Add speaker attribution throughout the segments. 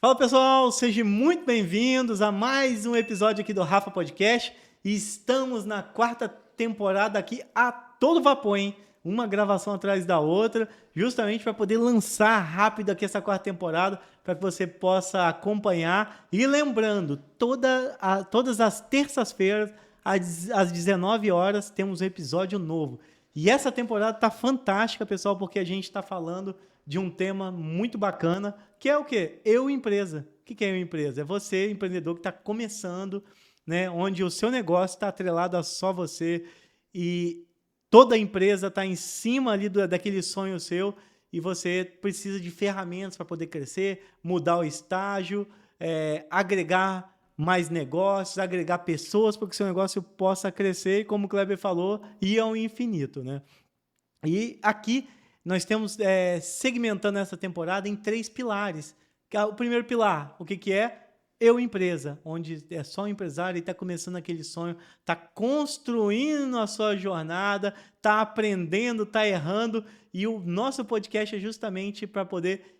Speaker 1: Fala pessoal, sejam muito bem-vindos a mais um episódio aqui do Rafa Podcast. E estamos na quarta temporada aqui a todo vapor, hein? Uma gravação atrás da outra, justamente para poder lançar rápido aqui essa quarta temporada, para que você possa acompanhar. E lembrando, todas as terças-feiras, às 19 horas, temos um episódio novo. E essa temporada tá fantástica, pessoal, porque a gente está falando de um tema muito bacana, que é o quê? Eu empresa. O que é eu empresa? É você, empreendedor, que está começando, né? Onde o seu negócio está atrelado a só você e toda a empresa está em cima ali daquele sonho seu e você precisa de ferramentas para poder crescer, mudar o estágio, agregar mais negócios, agregar pessoas para que o seu negócio possa crescer e, como o Kleber falou, ir ao infinito, né? E aqui nós temos segmentando essa temporada em 3 pilares. O primeiro pilar, o que é? Eu empresa, onde é só um empresário e está começando aquele sonho, está construindo a sua jornada, está aprendendo, está errando, e o nosso podcast é justamente para poder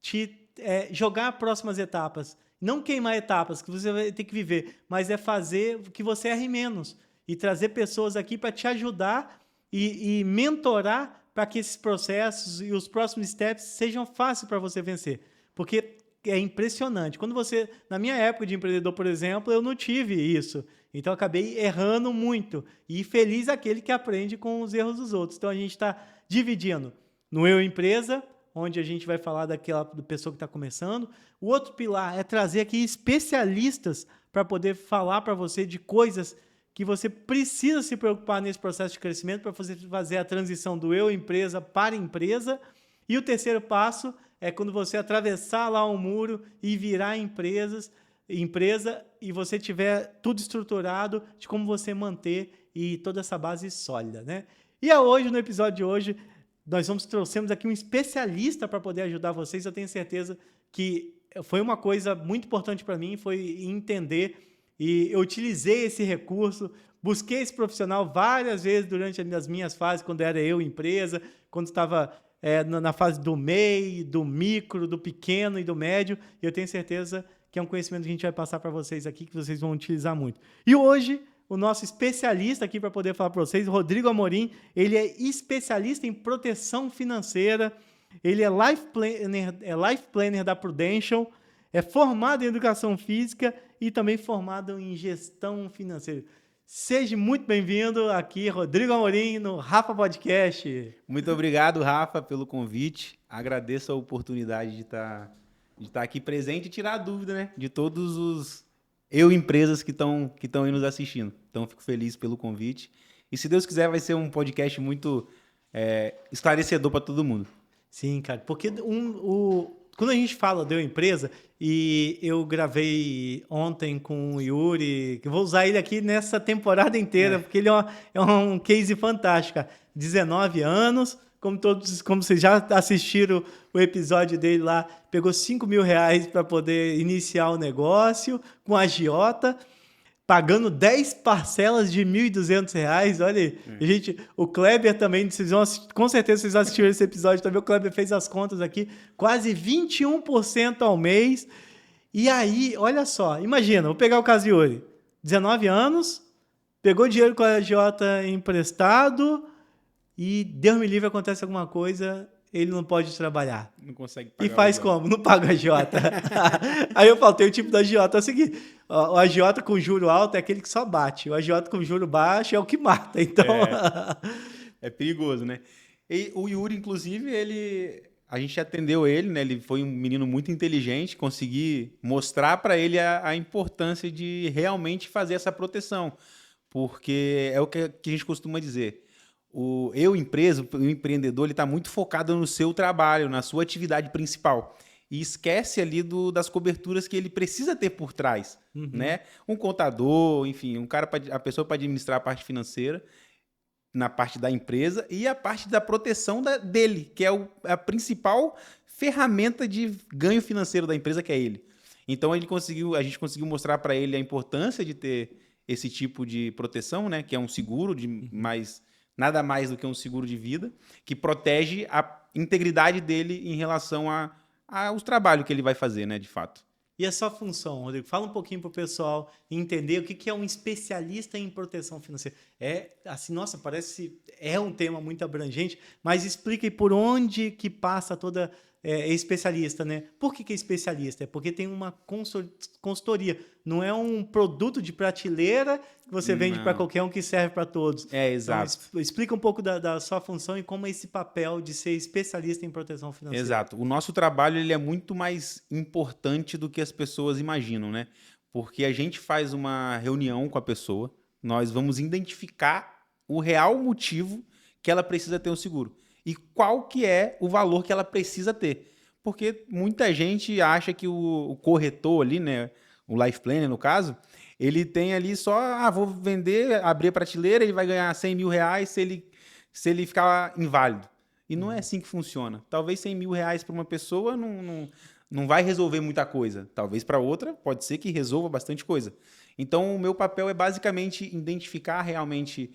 Speaker 1: te jogar próximas etapas. Não queimar etapas que você vai ter que viver, mas é fazer que você erre menos e trazer pessoas aqui para te ajudar e mentorar para que esses processos e os próximos steps sejam fáceis para você vencer. Porque é impressionante. Quando você, na minha época de empreendedor, por exemplo, eu não tive isso. Então, eu acabei errando muito. E feliz aquele que aprende com os erros dos outros. Então, a gente está dividindo no Eu Empresa, onde a gente vai falar daquela pessoa que está começando. O outro pilar é trazer aqui especialistas para poder falar para você de coisas que você precisa se preocupar nesse processo de crescimento para fazer a transição do eu empresa para empresa. E o terceiro passo é quando você atravessar lá um muro e virar empresa e você tiver tudo estruturado de como você manter e toda essa base sólida, né? E hoje, no episódio de hoje, nós trouxemos aqui um especialista para poder ajudar vocês. Eu tenho certeza que foi uma coisa muito importante para mim, foi entender. E eu utilizei esse recurso, busquei esse profissional várias vezes durante as minhas fases, quando era eu empresa, quando estava na fase do MEI, do micro, do pequeno e do médio. E eu tenho certeza que é um conhecimento que a gente vai passar para vocês aqui, que vocês vão utilizar muito. E hoje, o nosso especialista aqui para poder falar para vocês, Rodrigo Amorim, ele é especialista em proteção financeira, ele é life planner da Prudential, é formado em educação física e também formado em gestão financeira. Seja muito bem-vindo aqui, Rodrigo Amorim, no Rafa Podcast.
Speaker 2: Muito obrigado, Rafa, pelo convite. Agradeço a oportunidade de estar aqui presente e tirar a dúvida, né, de todos os empresas que estão aí nos assistindo. Então, fico feliz pelo convite. E, se Deus quiser, vai ser um podcast muito esclarecedor para todo mundo.
Speaker 1: Sim, cara, porque quando a gente fala de uma empresa, e eu gravei ontem com o Yuri, que eu vou usar ele aqui nessa temporada inteira, porque ele é um case fantástico. 19 anos, como vocês já assistiram o episódio dele lá, pegou R$5.000 para poder iniciar o negócio com a agiota, pagando 10 parcelas de R$1.200. Olha aí. Gente, o Kleber também, com certeza vocês assistiram esse episódio também, o Kleber fez as contas aqui, quase 21% ao mês. E aí, olha só, imagina, vou pegar o caso de Yuri, 19 anos, pegou dinheiro com a agiota emprestado e, Deus me livre, acontece alguma coisa, ele não pode trabalhar.
Speaker 2: Não consegue pagar.
Speaker 1: E faz como? Não paga a agiota. Aí eu falei, o tipo da agiota é o seguinte, o agiota com juro alto é aquele que só bate, o agiota com juro baixo é o que mata, então...
Speaker 2: É perigoso, né? E o Yuri, inclusive, a gente atendeu ele, né? Ele foi um menino muito inteligente, consegui mostrar para ele a importância de realmente fazer essa proteção, porque é o que a gente costuma dizer. O empreendedor, ele está muito focado no seu trabalho, na sua atividade principal. E esquece ali das coberturas que ele precisa ter por trás, né? Um contador, enfim, a pessoa para administrar a parte financeira, na parte da empresa, e a parte da proteção dele, que é a principal ferramenta de ganho financeiro da empresa, que é ele. Então, a gente conseguiu mostrar para ele a importância de ter esse tipo de proteção, né? Que é um seguro nada mais do que um seguro de vida, que protege a integridade dele em relação a os trabalhos que ele vai fazer, né, de fato.
Speaker 1: E a sua função, Rodrigo? Fala um pouquinho para o pessoal entender o que é um especialista em proteção financeira. É assim, nossa, parece é um tema muito abrangente, mas explica aí por onde que passa toda especialista, né? Por que é especialista? É porque tem uma consultoria. Não é um produto de prateleira que você vende para
Speaker 2: Não.
Speaker 1: qualquer um que serve para todos.
Speaker 2: É,
Speaker 1: Então,
Speaker 2: exato.
Speaker 1: explica um pouco da sua função e como é esse papel de ser especialista em proteção financeira.
Speaker 2: Exato. O nosso trabalho ele é muito mais importante do que as pessoas imaginam, né? Porque a gente faz uma reunião com a pessoa, nós vamos identificar o real motivo que ela precisa ter um seguro e qual que é o valor que ela precisa ter. Porque muita gente acha que o corretor ali, né, o Life Planner no caso, ele tem ali só, vou vender, abrir a prateleira, ele vai ganhar 100 mil reais se ele ficar inválido. E não é assim que funciona. Talvez 100 mil reais para uma pessoa não vai resolver muita coisa. Talvez para outra pode ser que resolva bastante coisa. Então, o meu papel é basicamente identificar realmente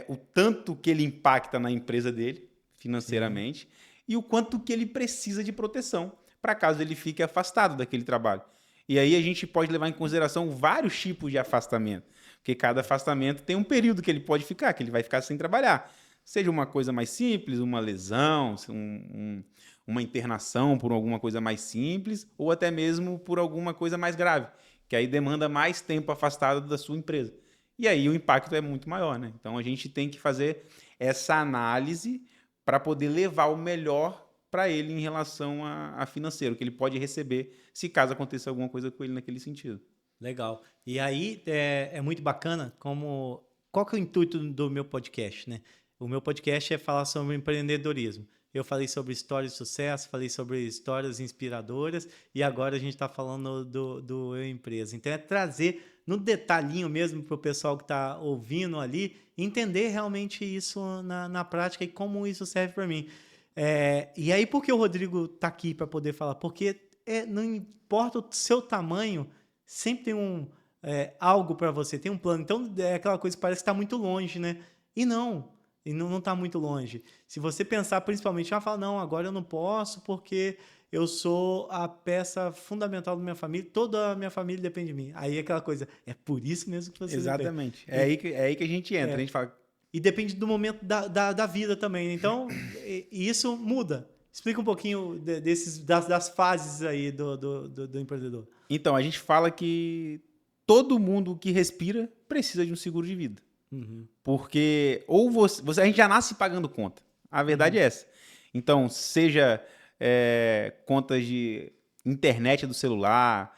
Speaker 2: o tanto que ele impacta na empresa dele, financeiramente, e o quanto que ele precisa de proteção para caso ele fique afastado daquele trabalho. E aí a gente pode levar em consideração vários tipos de afastamento, porque cada afastamento tem um período que ele pode ficar, que ele vai ficar sem trabalhar. Seja uma coisa mais simples, uma lesão, uma internação por alguma coisa mais simples, ou até mesmo por alguma coisa mais grave, que aí demanda mais tempo afastado da sua empresa. E aí o impacto é muito maior, né? Então a gente tem que fazer essa análise para poder levar o melhor para ele em relação a financeiro, que ele pode receber se caso aconteça alguma coisa com ele naquele sentido.
Speaker 1: Legal. E aí é muito bacana qual que é o intuito do meu podcast, né? O meu podcast é falar sobre empreendedorismo. Eu falei sobre histórias de sucesso, falei sobre histórias inspiradoras e agora a gente está falando do Eu Empresa. Então é trazer no detalhinho mesmo para o pessoal que está ouvindo ali entender realmente isso na prática e como isso serve para mim. E aí por que o Rodrigo está aqui para poder falar? Porque não importa o seu tamanho, sempre tem algo para você, tem um plano. Então é aquela coisa que parece que está muito longe, né? E não está muito longe. Se você pensar principalmente, fala, não, agora eu não posso porque eu sou a peça fundamental da minha família, toda a minha família depende de mim. Aí é aquela coisa, é por isso mesmo que você
Speaker 2: Exatamente.
Speaker 1: depende.
Speaker 2: É aí que a gente entra. A gente fala...
Speaker 1: E depende do momento da vida também. Então, isso muda. Explica um pouquinho das fases aí do empreendedor.
Speaker 2: Então, a gente fala que todo mundo que respira precisa de um seguro de vida.
Speaker 1: Uhum.
Speaker 2: Porque ou a gente já nasce pagando conta. A verdade é essa. Então, seja contas de internet do celular,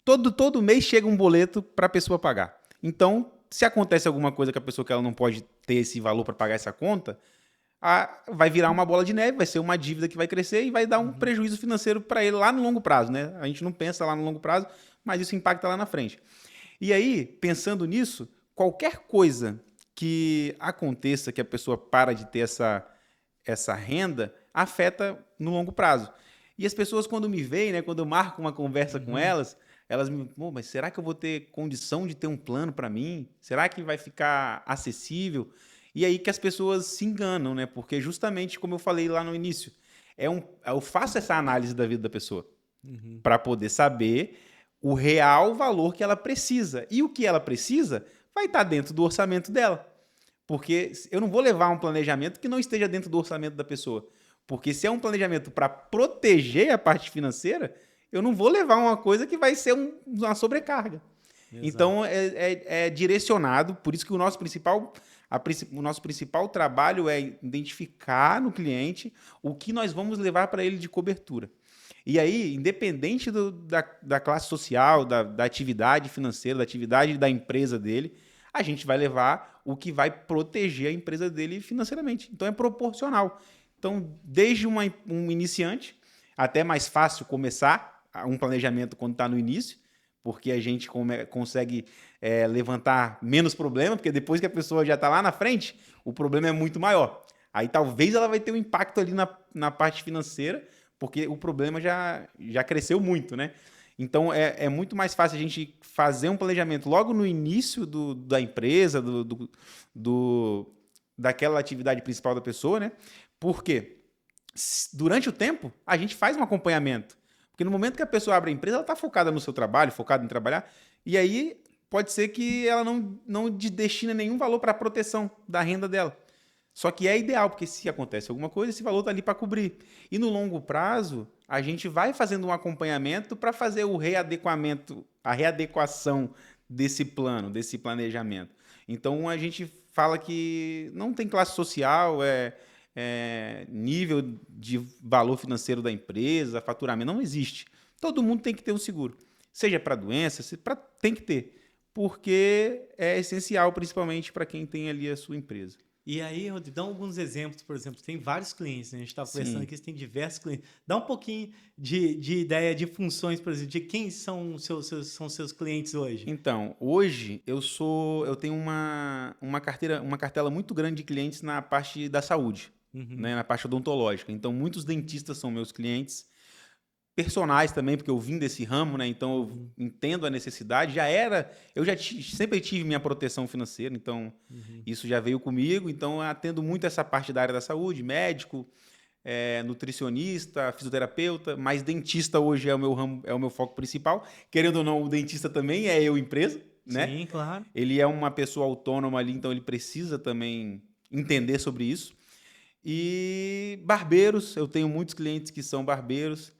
Speaker 2: todo mês chega um boleto para a pessoa pagar. Então, se acontece alguma coisa que a pessoa que ela não pode ter esse valor para pagar essa conta, vai virar uma bola de neve, vai ser uma dívida que vai crescer e vai dar um prejuízo financeiro para ele lá no longo prazo, né? A gente não pensa lá no longo prazo, mas isso impacta lá na frente. E aí, pensando nisso, qualquer coisa que aconteça que a pessoa para de ter essa renda, afeta no longo prazo. E as pessoas, quando me veem, né, quando eu marco uma conversa com elas me mas será que eu vou ter condição de ter um plano para mim? Será que vai ficar acessível? E aí que as pessoas se enganam, né? Porque justamente, como eu falei lá no início, eu faço essa análise da vida da pessoa para poder saber o real valor que ela precisa. E o que ela precisa vai estar dentro do orçamento dela. Porque eu não vou levar um planejamento que não esteja dentro do orçamento da pessoa. Porque se é um planejamento para proteger a parte financeira, eu não vou levar uma coisa que vai ser uma sobrecarga. Exato. Então, é direcionado, por isso que o nosso principal trabalho é identificar no cliente o que nós vamos levar para ele de cobertura. E aí, independente da classe social, da atividade financeira, da atividade da empresa dele, a gente vai levar o que vai proteger a empresa dele financeiramente. Então, é proporcional. Então, desde um iniciante, até mais fácil começar um planejamento quando está no início, porque a gente consegue levantar menos problema, porque depois que a pessoa já está lá na frente, o problema é muito maior. Aí talvez ela vai ter um impacto ali na parte financeira, porque o problema já cresceu muito, né? Então, é muito mais fácil a gente fazer um planejamento logo no início da empresa, daquela atividade principal da pessoa, né? Por quê? durante o tempo, a gente faz um acompanhamento. Porque no momento que a pessoa abre a empresa, ela está focada no seu trabalho, focada em trabalhar, e aí pode ser que ela não destina nenhum valor para a proteção da renda dela. Só que é ideal, porque se acontece alguma coisa, esse valor está ali para cobrir. E no longo prazo, a gente vai fazendo um acompanhamento para fazer o readequamento, a readequação desse plano, desse planejamento. Então, a gente fala que não tem classe social, nível de valor financeiro da empresa, faturamento, não existe. Todo mundo tem que ter um seguro. Seja para doença, tem que ter. Porque é essencial, principalmente para quem tem ali a sua empresa.
Speaker 1: E aí, Rodrigo, dá alguns exemplos, por exemplo, tem vários clientes, né? A gente estava conversando
Speaker 2: Sim.
Speaker 1: aqui, você tem diversos clientes. Dá um pouquinho de ideia de funções, por exemplo, de quem são seus clientes hoje.
Speaker 2: Então, hoje eu tenho uma cartela muito grande de clientes na parte da saúde,
Speaker 1: Uhum.
Speaker 2: né, na parte odontológica. Então, muitos dentistas são meus clientes, personais também, porque eu vim desse ramo, né? Então eu entendo a necessidade. Sempre tive minha proteção financeira, então isso já veio comigo. Então eu atendo muito essa parte da área da saúde, médico, nutricionista, fisioterapeuta, mas dentista hoje é o meu ramo, é o meu foco principal. Querendo ou não, o dentista também é eu empresa, né?
Speaker 1: Sim, claro.
Speaker 2: Ele é uma pessoa autônoma ali, então ele precisa também entender sobre isso. E barbeiros, eu tenho muitos clientes que são barbeiros.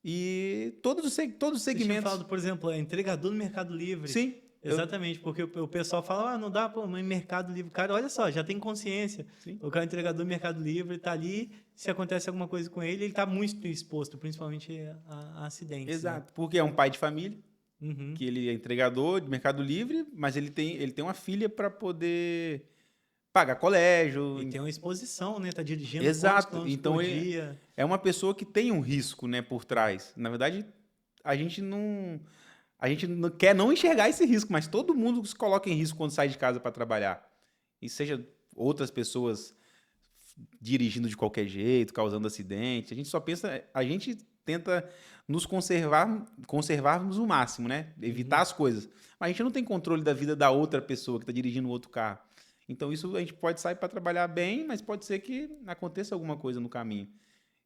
Speaker 2: E todos os
Speaker 1: Você tinha
Speaker 2: segmentos.
Speaker 1: falado, por exemplo, entregador no Mercado Livre.
Speaker 2: Sim.
Speaker 1: Exatamente, porque o pessoal fala, não dá para em Mercado Livre. Cara, olha só, já tem consciência.
Speaker 2: Sim.
Speaker 1: O cara entregador no Mercado Livre está ali, se acontece alguma coisa com ele está muito exposto, principalmente a acidentes.
Speaker 2: Exato,
Speaker 1: né?
Speaker 2: porque é um pai de família,
Speaker 1: Uhum.
Speaker 2: que ele é entregador de Mercado Livre, mas ele tem uma filha para poder pagar colégio.
Speaker 1: E tem uma exposição, né? Tá dirigindo
Speaker 2: Exato.
Speaker 1: quilômetros
Speaker 2: Então
Speaker 1: por dia.
Speaker 2: é uma pessoa que tem um risco, né, por trás. Na verdade, a gente não quer não enxergar esse risco, mas todo mundo se coloca em risco quando sai de casa para trabalhar. E seja outras pessoas dirigindo de qualquer jeito, causando acidente. A gente tenta nos conservarmos o máximo, né? Evitar as coisas. Mas a gente não tem controle da vida da outra pessoa que está dirigindo outro carro. Então isso a gente pode sair para trabalhar bem, mas pode ser que aconteça alguma coisa no caminho.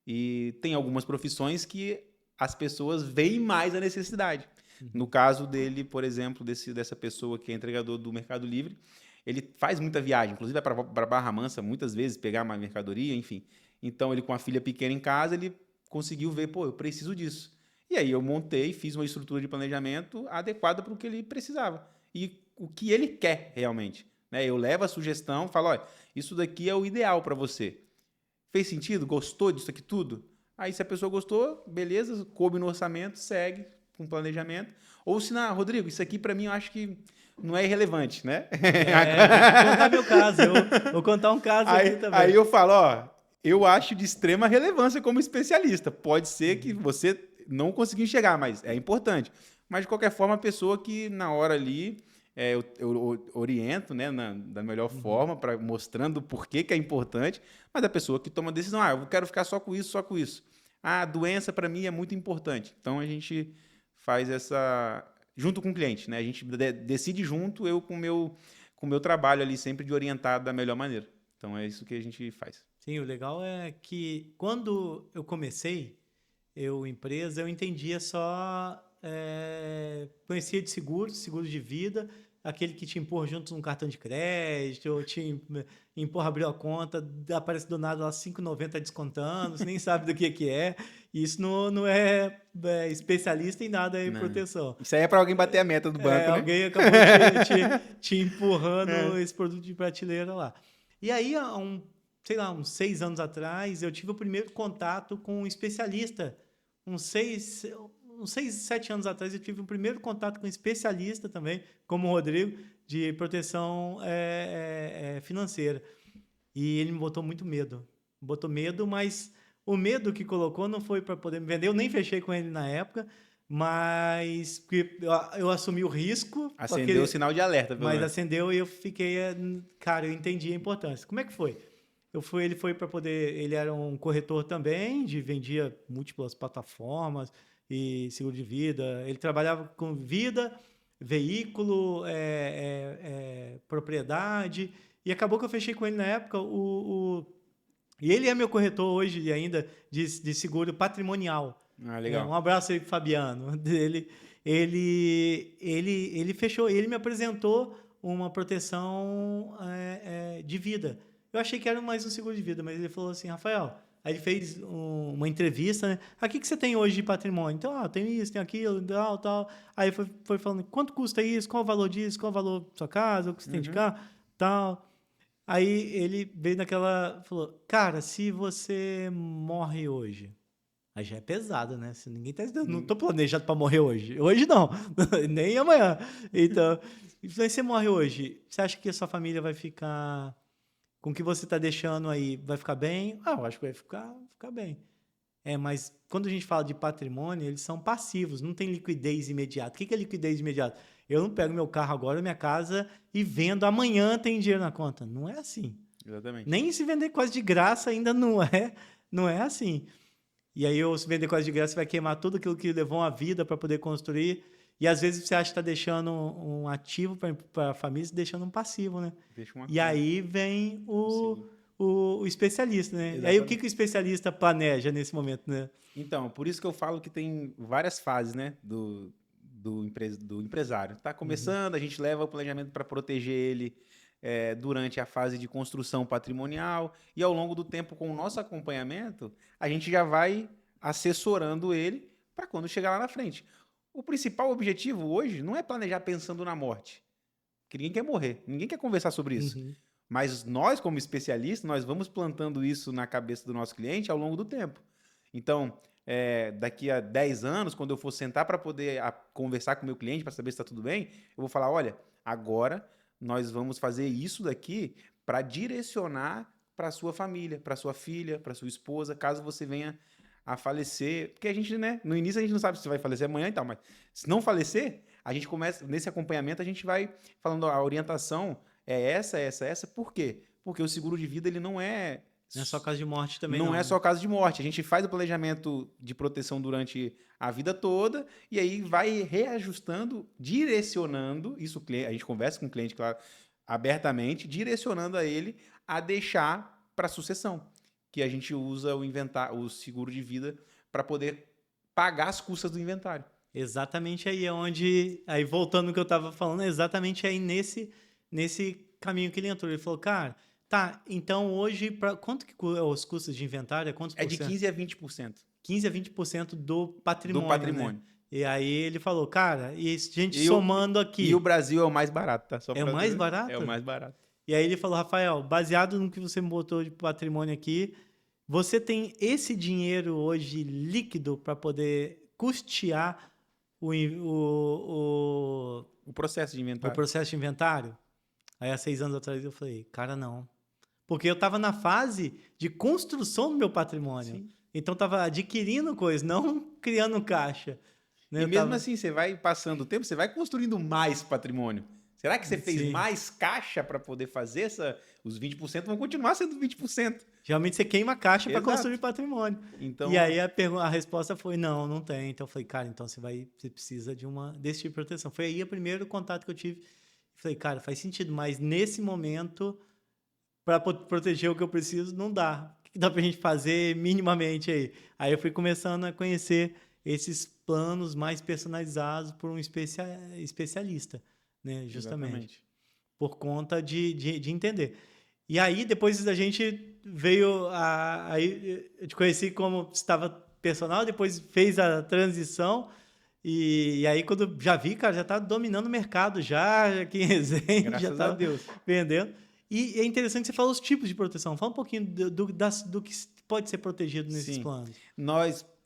Speaker 2: E tem algumas profissões que as pessoas veem mais a necessidade. No caso dele, por exemplo, dessa pessoa que é entregador do Mercado Livre, ele faz muita viagem, inclusive vai para Barra Mansa muitas vezes pegar uma mercadoria, enfim. Então ele com a filha pequena em casa, ele conseguiu ver, pô, eu preciso disso. E aí eu montei, fiz uma estrutura de planejamento adequada para o que ele precisava e o que ele quer realmente. Né? Eu levo a sugestão, falo, olha, isso daqui é o ideal para você. Fez sentido? Gostou disso aqui tudo? Aí se a pessoa gostou, beleza, coube no orçamento, segue com planejamento. Ou se não, Rodrigo, isso aqui para mim eu acho que não é irrelevante, né?
Speaker 1: Vou contar meu caso, eu vou contar um caso aqui também.
Speaker 2: Aí eu falo, ó, eu acho de extrema relevância como especialista. Pode ser que você não consiga enxergar, mas é importante. Mas, de qualquer forma, a pessoa que na hora ali eu oriento, né, da melhor forma, mostrando por que é importante, mas a pessoa que toma a decisão, eu quero ficar só com isso, só com isso. A doença, para mim, é muito importante. Então, a gente faz junto com o cliente, né? A gente decide junto, eu com o meu trabalho ali, sempre de orientar da melhor maneira. Então, é isso que a gente faz.
Speaker 1: Sim, o legal é que quando eu comecei, empresa, eu entendia só, conhecia de seguro de vida, aquele que te empurra junto num cartão de crédito, ou te empurra abrir a conta, aparece do nada lá 5,90 descontando, você nem sabe do que é. E isso não é especialista em nada em
Speaker 2: Não.
Speaker 1: proteção.
Speaker 2: Isso aí é para alguém bater a meta do banco, né?
Speaker 1: Alguém acabou te empurrando esse produto de prateleira lá. E aí, sei lá, uns 6 anos atrás, eu tive o primeiro contato com um especialista. Uns 6, 7 anos atrás, eu tive o primeiro contato com um especialista também, como o Rodrigo, de proteção financeira. E ele me botou muito medo. Botou medo, mas o medo que colocou não foi para poder me vender. Eu nem fechei com ele na época, mas porque eu assumi o risco.
Speaker 2: Acendeu o sinal de alerta.
Speaker 1: Mas acendeu e eu fiquei... Cara, eu entendi a importância. Como é que foi? Ele foi para poder... Ele era um corretor também, vendia múltiplas plataformas e seguro de vida. Ele trabalhava com vida, veículo, propriedade. E acabou que eu fechei com ele na época E ele é meu corretor hoje ainda de seguro patrimonial.
Speaker 2: Ah,
Speaker 1: Um
Speaker 2: legal.
Speaker 1: abraço aí pro Fabiano. Ele fechou, ele me apresentou uma proteção de vida. Eu achei que era mais um seguro de vida, mas ele falou assim, Rafael, aí ele fez uma entrevista, né? O que você tem hoje de patrimônio? Então, tem isso, tem aquilo, tal, tal. Aí foi falando, quanto custa isso? Qual o valor disso? Qual o valor da sua casa? O que você tem de
Speaker 2: Uhum.
Speaker 1: carro? Tal. Aí ele veio naquela, falou, cara, se você morre hoje, aí já é pesado, né? Se ninguém tá, não
Speaker 2: Hum.
Speaker 1: tô planejado para morrer hoje. Hoje não, nem amanhã. Então, se você morre hoje, você acha que a sua família vai ficar com o que você tá deixando aí, vai ficar bem? Ah, eu acho que vai ficar bem. Mas quando a gente fala de patrimônio, eles são passivos, não tem liquidez imediata. O que é liquidez imediata? Eu não pego meu carro agora, minha casa e vendo amanhã tem dinheiro na conta. Não é assim.
Speaker 2: Exatamente.
Speaker 1: Nem se vender quase de graça ainda não é assim. E aí, se vender quase de graça, você vai queimar tudo aquilo que levou uma vida para poder construir. E às vezes você acha que está deixando um ativo para a família, deixando um passivo, né?
Speaker 2: Deixa uma
Speaker 1: E
Speaker 2: conta.
Speaker 1: aí vem
Speaker 2: Sim.
Speaker 1: o especialista, né? E aí o que o
Speaker 2: Exatamente.
Speaker 1: especialista planeja nesse momento, né?
Speaker 2: Então, por isso que eu falo que tem várias fases, né, do empresário. Tá
Speaker 1: Uhum.
Speaker 2: começando, a gente leva o planejamento para proteger ele durante a fase de construção patrimonial e ao longo do tempo, com o nosso acompanhamento, a gente já vai assessorando ele para quando chegar lá na frente. O principal objetivo hoje não é planejar pensando na morte, que ninguém quer morrer, ninguém quer conversar sobre isso.
Speaker 1: Uhum.
Speaker 2: Mas nós, como especialistas, nós vamos plantando isso na cabeça do nosso cliente ao longo do tempo. Então, daqui a 10 anos, quando eu for sentar para poder conversar com o meu cliente para saber se está tudo bem, eu vou falar, olha, agora nós vamos fazer isso daqui para direcionar para sua família, para sua filha, para sua esposa, caso você venha a falecer. Porque a gente, né, no início a gente não sabe se vai falecer amanhã e tal, mas se não falecer, a gente começa, nesse acompanhamento, a gente vai falando a orientação é essa. Por quê? Porque o seguro de vida ele
Speaker 1: Não é só caso de morte também,
Speaker 2: não
Speaker 1: não,
Speaker 2: é
Speaker 1: né?
Speaker 2: só caso de morte. A gente faz o planejamento de proteção durante a vida toda e aí vai reajustando, direcionando. Isso a gente conversa com o cliente, claro, abertamente, direcionando a ele a deixar para a sucessão. Que a gente usa o seguro de vida para poder pagar as custas do inventário.
Speaker 1: Exatamente aí é onde. Aí voltando no que eu estava falando, é exatamente aí nesse caminho que ele entrou. Ele falou, cara, tá, então hoje, quanto que os custos de inventário? É quantos
Speaker 2: É
Speaker 1: por
Speaker 2: de
Speaker 1: cento?
Speaker 2: 15 a 20%
Speaker 1: 15 a 20% do
Speaker 2: do
Speaker 1: patrimônio, né?
Speaker 2: patrimônio.
Speaker 1: E aí ele falou, cara, e a gente
Speaker 2: E o,
Speaker 1: somando
Speaker 2: e o
Speaker 1: aqui,
Speaker 2: Brasil é o mais barato, tá? Só
Speaker 1: é o
Speaker 2: para
Speaker 1: mais
Speaker 2: é o
Speaker 1: barato?
Speaker 2: mais barato.
Speaker 1: E aí ele falou, Rafael, baseado no que você me botou de patrimônio aqui, você tem esse dinheiro hoje líquido para poder custear
Speaker 2: O processo de
Speaker 1: o
Speaker 2: inventário.
Speaker 1: processo de inventário? Aí há 6 anos atrás eu falei, cara, não. Porque eu estava na fase de construção do meu patrimônio.
Speaker 2: Sim.
Speaker 1: Então estava adquirindo coisas, não criando caixa. Né?
Speaker 2: E
Speaker 1: Eu
Speaker 2: mesmo
Speaker 1: tava.
Speaker 2: assim, você vai passando o tempo, você vai construindo mais patrimônio. Será que você fez
Speaker 1: Sim.
Speaker 2: mais caixa para poder fazer essa? Os 20% vão continuar sendo 20%.
Speaker 1: Geralmente você queima a caixa para construir
Speaker 2: Exato.
Speaker 1: patrimônio. E
Speaker 2: Então,
Speaker 1: aí a resposta foi: não, não tem. Então eu falei, cara, então você precisa desse tipo de proteção. Foi aí o primeiro contato que eu tive. Falei, cara, faz sentido, mas nesse momento, para proteger o que eu preciso, não dá. O que dá pra gente fazer minimamente aí? Aí eu fui começando a conhecer esses planos mais personalizados por um especialista, né? Justamente.
Speaker 2: exatamente.
Speaker 1: Por conta de entender. E aí, depois da gente veio. Aí eu te conheci como estava personal, depois fez a transição. E aí, quando já vi, cara, já tá dominando o mercado, já aqui em Resende, já
Speaker 2: Graças a
Speaker 1: tá
Speaker 2: Deus.
Speaker 1: vendendo. E é interessante que você fala os tipos de proteção. Fala um pouquinho do que pode ser protegido nesses
Speaker 2: Sim.
Speaker 1: planos.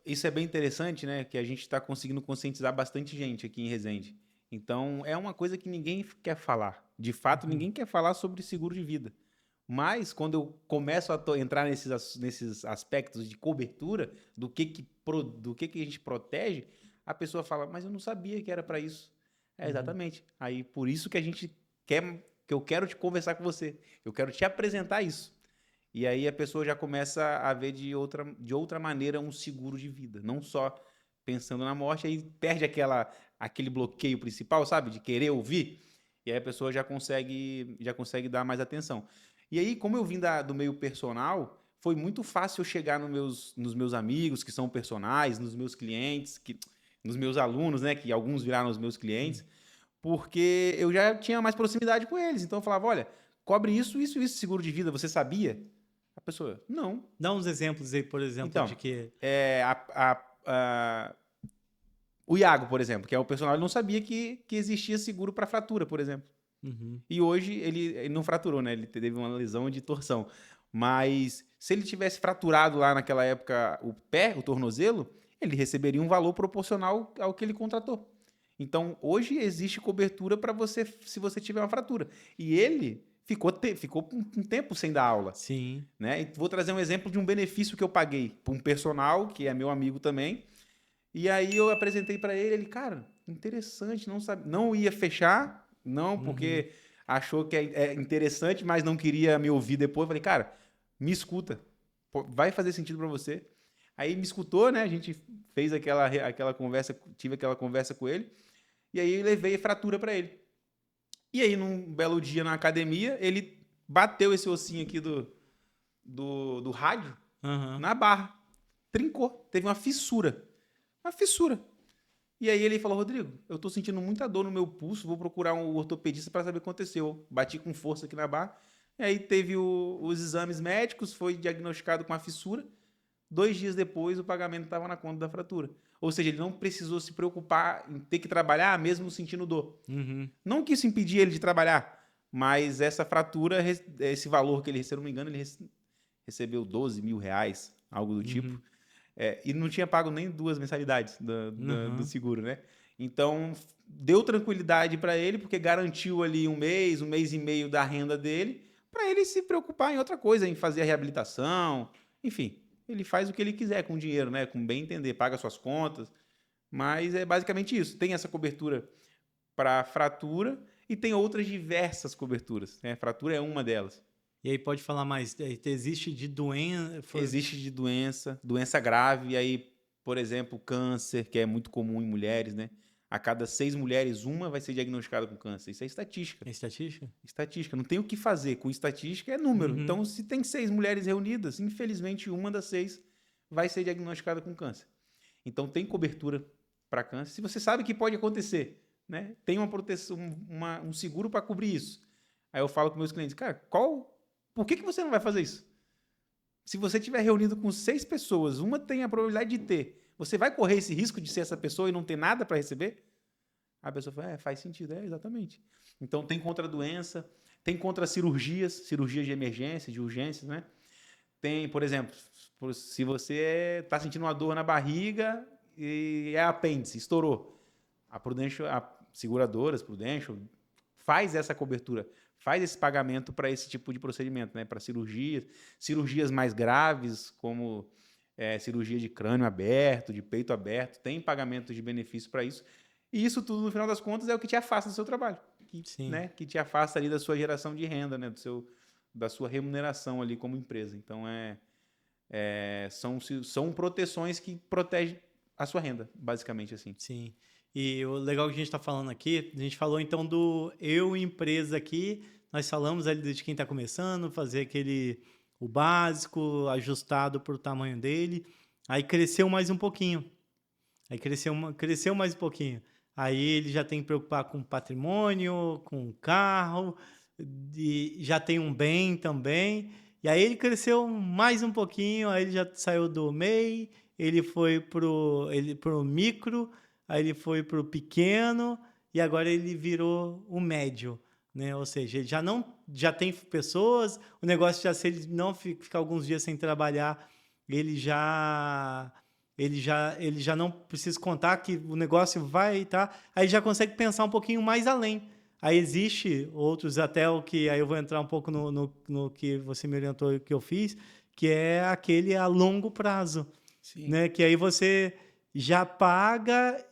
Speaker 2: Isso é bem interessante, né? Que a gente está conseguindo conscientizar bastante gente aqui em Resende. Então, é uma coisa que ninguém quer falar. De fato,
Speaker 1: Uhum.
Speaker 2: ninguém quer falar sobre seguro de vida. Mas, quando eu começo a entrar nesses aspectos de cobertura, do que a gente protege, a pessoa fala, mas eu não sabia que era para isso. É,
Speaker 1: Uhum.
Speaker 2: exatamente. Aí, por isso que a gente quer, que eu quero te conversar com você. Eu quero te apresentar isso. E aí a pessoa já começa a ver de outra maneira um seguro de vida, não só pensando na morte, aí perde aquele bloqueio principal, sabe, de querer ouvir, e aí a pessoa já consegue dar mais atenção. E aí, como eu vim do meio personal, foi muito fácil eu chegar nos meus amigos, que são personagens, nos meus clientes, nos meus alunos, né, que alguns viraram os meus clientes, porque eu já tinha mais proximidade com eles. Então eu falava, olha, cobre isso, isso, isso, seguro de vida, você sabia? A pessoa, não.
Speaker 1: Dá uns exemplos aí, por exemplo,
Speaker 2: Então,
Speaker 1: de que...
Speaker 2: o Iago, por exemplo, que é o personagem, ele não sabia que existia seguro para fratura, por exemplo.
Speaker 1: Uhum.
Speaker 2: E hoje ele não fraturou, né? Ele teve uma lesão de torção. Mas se ele tivesse fraturado lá naquela época o pé, o tornozelo, ele receberia um valor proporcional ao que ele contratou. Então, hoje existe cobertura para você, se você tiver uma fratura. E ele ficou um tempo sem dar aula.
Speaker 1: Sim.
Speaker 2: Né? E vou trazer um exemplo de um benefício que eu paguei para um personal, que é meu amigo também. E aí eu apresentei para ele, cara, interessante, não sabe, não ia fechar, não, porque achou que é interessante, mas não queria me ouvir depois. Eu falei, cara, me escuta, vai fazer sentido para você. Aí me escutou, né? A gente fez aquela conversa, tive aquela conversa com ele, e aí eu levei a fratura para ele. E aí, num belo dia na academia, ele bateu esse ossinho aqui do rádio na barra, trincou, teve uma fissura. Uma fissura. E aí ele falou, Rodrigo, eu tô sentindo muita dor no meu pulso, vou procurar um ortopedista para saber o que aconteceu. Bati com força aqui na barra. E aí teve os exames médicos, foi diagnosticado com a fissura. 2 dias depois, o pagamento estava na conta da fratura. Ou seja, ele não precisou se preocupar em ter que trabalhar mesmo sentindo dor. Não que isso impedia ele de trabalhar, mas essa fratura, esse valor que ele, se eu não me engano, ele recebeu 12 mil reais, algo do tipo. E não tinha pago nem 2 mensalidades do seguro, né? Então, deu tranquilidade para ele, porque garantiu ali um mês e meio da renda dele, para ele se preocupar em outra coisa, em fazer a reabilitação, enfim. Ele faz o que ele quiser com o dinheiro, né? Com bem entender, paga suas contas. Mas é basicamente isso. Tem essa cobertura para fratura e tem outras diversas coberturas, né? Fratura é uma delas.
Speaker 1: E aí pode falar mais, existe de doença...
Speaker 2: Existe de doença grave, e aí, por exemplo, câncer, que é muito comum em mulheres, né? A cada 6 mulheres, uma vai ser diagnosticada com câncer. Isso é estatística.
Speaker 1: É estatística?
Speaker 2: Estatística. Não tem o que fazer. Com estatística é número. Então, se tem 6 mulheres reunidas, infelizmente, uma das 6 vai ser diagnosticada com câncer. Então, tem cobertura para câncer. Se você sabe que pode acontecer, né? Tem uma proteção, um seguro para cobrir isso. Aí eu falo com meus clientes, cara, por que você não vai fazer isso? Se você estiver reunido com 6 pessoas, uma tem a probabilidade de ter, você vai correr esse risco de ser essa pessoa e não ter nada para receber? A pessoa fala, faz sentido, exatamente. Então tem contra a doença, tem contra cirurgias de emergência, de urgências, né? Tem, por exemplo, se você está sentindo uma dor na barriga e é apêndice, estourou. A Prudential, seguradoras, Prudential, faz essa cobertura, faz esse pagamento para esse tipo de procedimento, né? Para cirurgias mais graves, como cirurgia de crânio aberto, de peito aberto, tem pagamento de benefício para isso. E isso tudo, no final das contas, é o que te afasta do seu trabalho, que te afasta ali da sua geração de renda, né? Da sua remuneração ali como empresa. Então, são proteções que protegem a sua renda, basicamente assim.
Speaker 1: Sim. E o legal que a gente está falando aqui, a gente falou então do eu empresa aqui, nós falamos ali de quem está começando, fazer o básico, ajustado para o tamanho dele, aí cresceu mais um pouquinho, cresceu mais um pouquinho, aí ele já tem que preocupar com patrimônio, com carro, e já tem um bem também, e aí ele cresceu mais um pouquinho, aí ele já saiu do MEI, ele foi pro micro, aí ele foi para o pequeno e agora ele virou o médio, né? Ou seja, ele já tem pessoas, o negócio se ele não ficar alguns dias sem trabalhar, ele já não precisa contar que o negócio vai, tá? Aí já consegue pensar um pouquinho mais além. Aí existe outros, até o que aí eu vou entrar um pouco no que você me orientou que eu fiz, que é aquele a longo prazo.
Speaker 2: Sim.
Speaker 1: Né? Que aí você já paga